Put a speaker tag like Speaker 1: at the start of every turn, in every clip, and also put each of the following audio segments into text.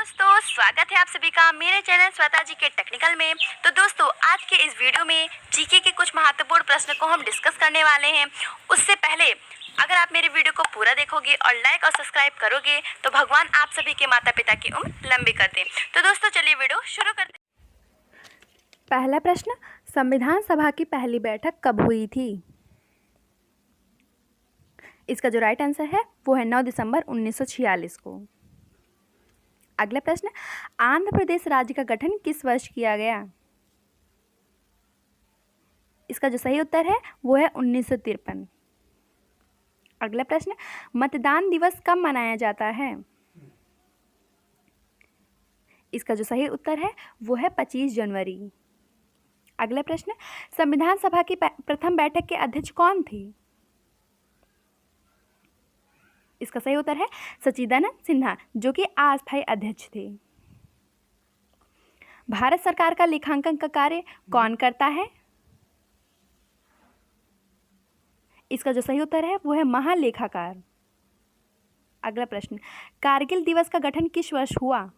Speaker 1: दोस्तों, स्वागत है आप सभी का मेरे चैनल श्वेता जी के टेक्निकल में। तो दोस्तों, आज के इस वीडियो में जीके के कुछ महत्वपूर्ण प्रश्न को हम डिस्कस करने वाले हैं। उससे पहले अगर आप मेरे वीडियो को पूरा देखोगे और लाइक और सब्सक्राइब करोगे तो भगवान आप सभी के माता पिता की उम्र लंबी कर दें। तो दोस्तों, चलिए वीडियो शुरू करते हैं।
Speaker 2: पहला प्रश्न, संविधान सभा की पहली बैठक कब हुई थी? इसका जो राइट आंसर है वो है 9 दिसंबर 1946 को। अगला प्रश्न, आंध्र प्रदेश राज्य का गठन किस वर्ष किया गया? इसका जो सही उत्तर है वो है 1953। अगला प्रश्न, मतदान दिवस कब मनाया जाता है? इसका जो सही उत्तर है वो है 25 जनवरी। अगला प्रश्न, संविधान सभा की प्रथम बैठक के अध्यक्ष कौन थे? इसका सही उत्तर है सच्चिदानंद सिन्हा, जो कि अस्थायी अध्यक्ष थे। भारत सरकार का लेखांकन का कार्य कौन करता है? इसका जो सही उत्तर है वो है महालेखाकार। अगला प्रश्न, कारगिल दिवस का गठन किस वर्ष हुआ?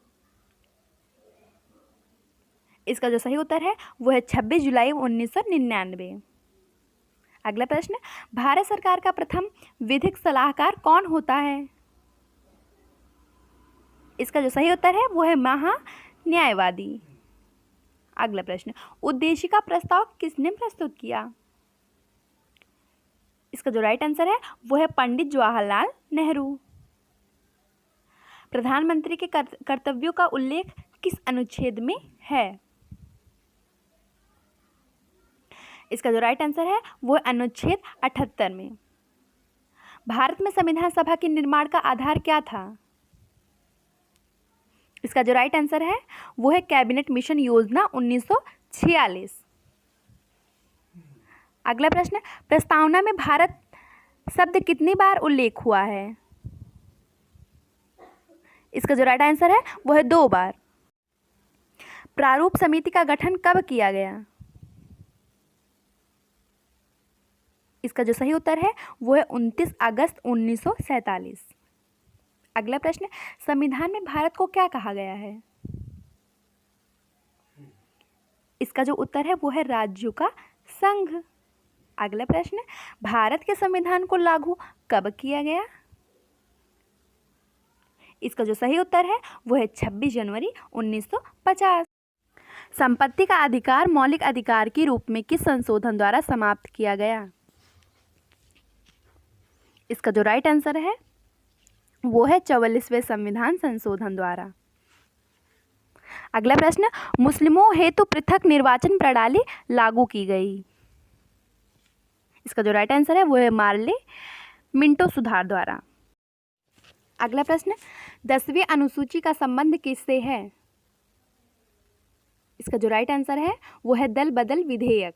Speaker 2: इसका जो सही उत्तर है वो है 26 जुलाई 1999। अगला प्रश्न, भारत सरकार का प्रथम विधिक सलाहकार कौन होता है? इसका जो सही उत्तर है वो है महान्यायवादी। अगला प्रश्न, उद्देशिका प्रस्ताव किसने प्रस्तुत किया? इसका जो राइट आंसर है वो है पंडित जवाहरलाल नेहरू। प्रधानमंत्री के कर्तव्यों का उल्लेख किस अनुच्छेद में है? इसका जो राइट आंसर है वो अनुच्छेद 78 में। भारत में संविधान सभा के निर्माण का आधार क्या था? इसका जो राइट आंसर है वो है कैबिनेट मिशन योजना 1946। अगला प्रश्न, प्रस्तावना में भारत शब्द कितनी बार उल्लेख हुआ है? इसका जो राइट आंसर है वो है 2 बार। प्रारूप समिति का गठन कब किया गया? इसका जो सही उत्तर है वो है 29 अगस्त 1947। अगला प्रश्न, संविधान में भारत को क्या कहा गया है? इसका जो उत्तर है वो है राज्यों का संघ। अगला प्रश्न, भारत के संविधान को लागू कब किया गया? इसका जो सही उत्तर है वो है 26 जनवरी 1950। संपत्ति का अधिकार मौलिक अधिकार के रूप में किस संशोधन द्वारा समाप्त किया गया? इसका जो राइट आंसर है वो है 44वें संविधान संशोधन द्वारा। अगला प्रश्न, मुस्लिमों हेतु पृथक निर्वाचन प्रणाली लागू की गई। इसका जो राइट आंसर है वो है मार्ले मिंटो सुधार द्वारा। अगला प्रश्न, 10वीं अनुसूची का संबंध किससे है? इसका जो राइट आंसर है वो है दल बदल विधेयक।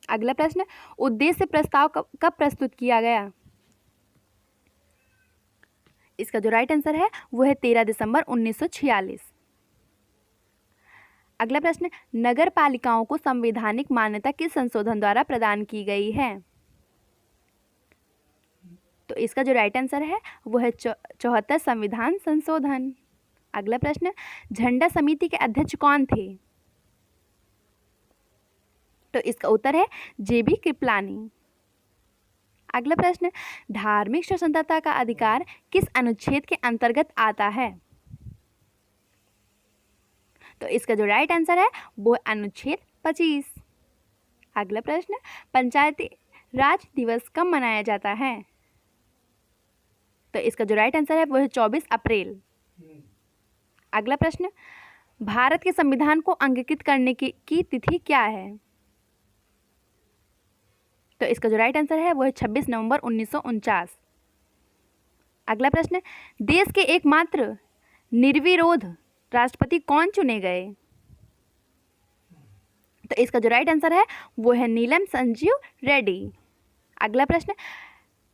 Speaker 2: अगला प्रश्न, उद्देश्य प्रस्ताव कब प्रस्तुत किया गया? इसका जो राइट आंसर है वो है 13 दिसंबर 1946। अगला प्रश्न, नगर पालिकाओं को संवैधानिक मान्यता किस संशोधन द्वारा प्रदान की गई है? तो इसका जो राइट आंसर है वो है 74 संविधान संशोधन। अगला प्रश्न, झंडा समिति के अध्यक्ष कौन थे? तो इसका उत्तर है जेबी कृपलानी। अगला प्रश्न, धार्मिक स्वतंत्रता का अधिकार किस अनुच्छेद के अंतर्गत आता है? तो इसका जो राइट आंसर है वो अनुच्छेद 25। अगला प्रश्न, पंचायती राज दिवस कब मनाया जाता है? तो इसका जो राइट आंसर है वो है 24 अप्रैल। अगला प्रश्न, भारत के संविधान को अंगीकृत करने की तिथि क्या है? तो इसका जो राइट आंसर है वो है 26 नवंबर 1949। अगला प्रश्न, देश के एकमात्र निर्विरोध राष्ट्रपति कौन चुने गए? तो इसका जो राइट आंसर है वो है नीलम संजीव रेड्डी। अगला प्रश्न,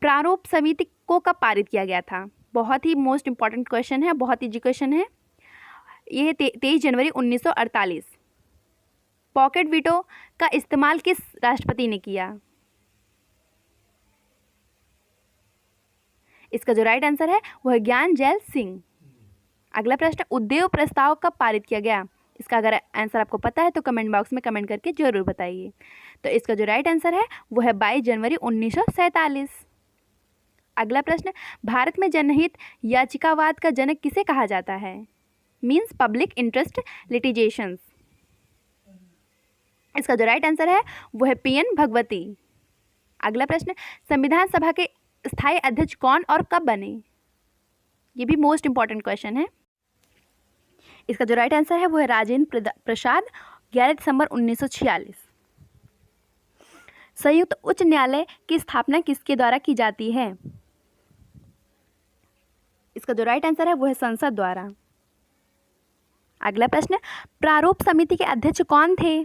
Speaker 2: प्रारूप समिति को कब पारित किया गया था? बहुत ही मोस्ट इंपॉर्टेंट क्वेश्चन है, बहुत इजी क्वेश्चन है। ये 23 जनवरी 1948। पॉकेट वीटो का इस्तेमाल किस राष्ट्रपति ने किया? इसका जो राइट आंसर है वो है ज्ञान जैल सिंह। अगला प्रश्न, उद्योग प्रस्ताव कब पारित किया गया? इसका अगर आंसर आपको पता है तो कमेंट बॉक्स में कमेंट करके जरूर बताइए। तो इसका जो राइट आंसर है वो है 22 जनवरी 1947। अगला प्रश्न, भारत में जनहित याचिकावाद का जनक किसे कहा जाता है? Means public interest litigations. इसका जो राइट आंसर है वो है PN भगवती। अगला प्रश्न, संविधान सभा के स्थायी अध्यक्ष कौन और कब बने? ये भी मोस्ट इंपॉर्टेंट क्वेश्चन है। इसका जो राइट आंसर है वो है राजेंद्र प्रसाद, 11 दिसंबर 1946। संयुक्त उच्च न्यायालय की स्थापना किसके द्वारा की जाती है? इसका जो राइट आंसर है वो है संसद द्वारा। अगला प्रश्न, प्रारूप समिति के अध्यक्ष कौन थे?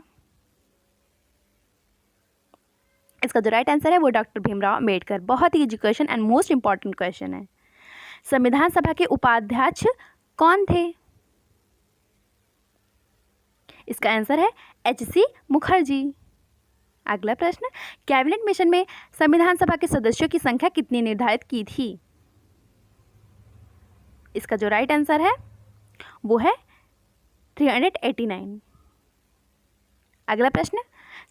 Speaker 2: इसका जो राइट आंसर है वो डॉक्टर भीमराव अम्बेडकर। बहुत ही education and most important question है। संविधान सभा के उपाध्यक्ष कौन थे? इसका आंसर है HC मुखर्जी। अगला प्रश्न, कैबिनेट मिशन में संविधान सभा के सदस्यों की संख्या कितनी निर्धारित की थी? इसका जो राइट आंसर है वो है 389। अगला प्रश्न,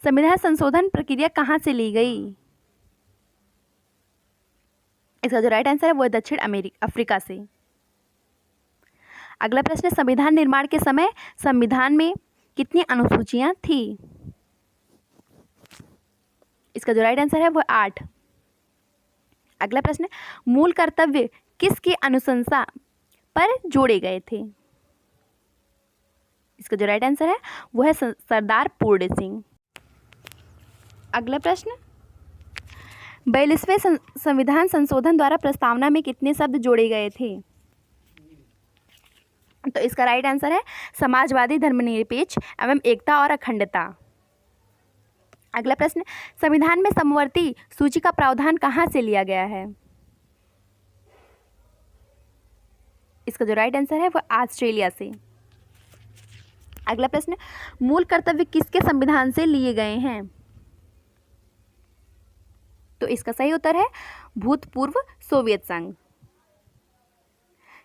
Speaker 2: संविधान संशोधन प्रक्रिया कहाँ से ली गई? इसका जो राइट आंसर है वो है दक्षिण अफ्रीका से। अगला प्रश्न, संविधान निर्माण के समय संविधान में कितनी अनुसूचियां थी? इसका जो राइट आंसर है वो 8। अगला प्रश्न, मूल कर्तव्य किसकी अनुशंसा पर जोड़े गए थे? इसका जो राइट आंसर है वो है सरदार पूर्ण सिंह। अगला प्रश्न, 42वें संविधान संशोधन द्वारा प्रस्तावना में कितने शब्द जोड़े गए थे? तो इसका राइट आंसर है समाजवादी, धर्मनिरपेक्ष एवं एकता और अखंडता। अगला प्रश्न, संविधान में समवर्ती सूची का प्रावधान कहाँ से लिया गया है? इसका जो राइट आंसर है वो ऑस्ट्रेलिया से। अगला प्रश्न, मूल कर्तव्य किसके संविधान से लिए गए हैं? तो इसका सही उत्तर है भूतपूर्व सोवियत संघ।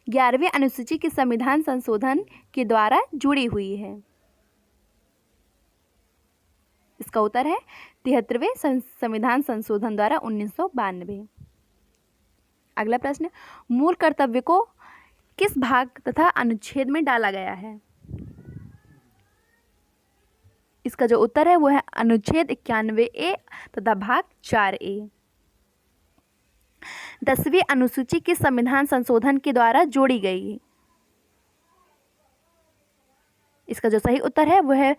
Speaker 2: 11वीं अनुसूची की संविधान संशोधन के द्वारा जुड़ी हुई है। इसका उत्तर है 73वें संविधान संशोधन द्वारा 1992। अगला प्रश्न, मूल कर्तव्य को किस भाग तथा अनुच्छेद में डाला गया है? इसका जो उत्तर है वो है अनुच्छेद 91A तथा भाग 4A। 10वीं अनुसूची किस संविधान संशोधन के द्वारा जोड़ी गई? इसका जो सही उत्तर है वो है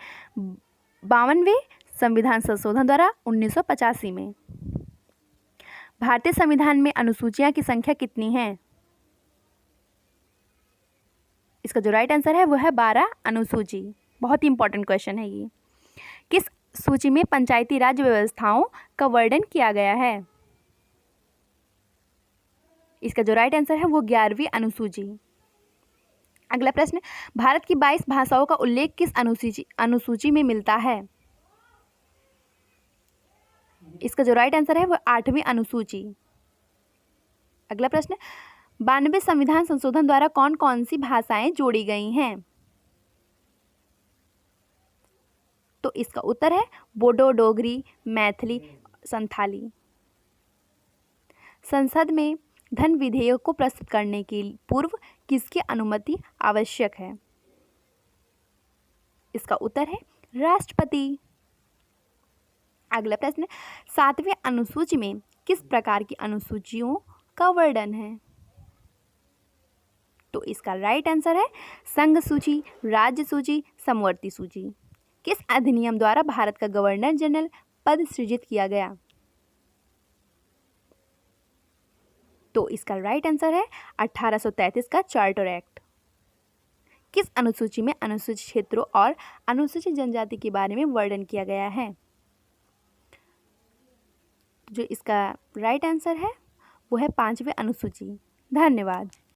Speaker 2: 52वें संविधान संशोधन द्वारा 1985 में। भारतीय संविधान में अनुसूचियां की संख्या कितनी है? इसका जो राइट आंसर है वो है 12 अनुसूची। बहुत ही इंपॉर्टेंट क्वेश्चन है ये। किस सूची में पंचायती राज व्यवस्थाओं का वर्णन किया गया है? इसका जो राइट आंसर है वो 11वीं अनुसूची। अगला प्रश्न, भारत की 22 भाषाओं का उल्लेख किस अनुसूची में मिलता है? इसका जो राइट आंसर है वो 8वीं अनुसूची। अगला प्रश्न, 92वें संविधान संशोधन द्वारा कौन कौन सी भाषाएं जोड़ी गई हैं? तो इसका उत्तर है बोडो, डोगरी, मैथिली, संथाली। संसद में धन विधेयक को प्रस्तुत करने के पूर्व किसकी अनुमति आवश्यक है? इसका उत्तर है राष्ट्रपति। अगला प्रश्न, 7वीं अनुसूची में किस प्रकार की अनुसूचियों का वर्णन है? तो इसका राइट आंसर है संघ सूची, राज्य सूची, समवर्ती सूची। किस अधिनियम द्वारा भारत का गवर्नर जनरल पद सृजित किया गया? तो इसका राइट आंसर है 1833 का चार्टर एक्ट। किस अनुसूची में अनुसूचित क्षेत्रों और अनुसूचित जनजाति के बारे में वर्णन किया गया है? जो इसका राइट आंसर है वो है 5वीं अनुसूची। धन्यवाद।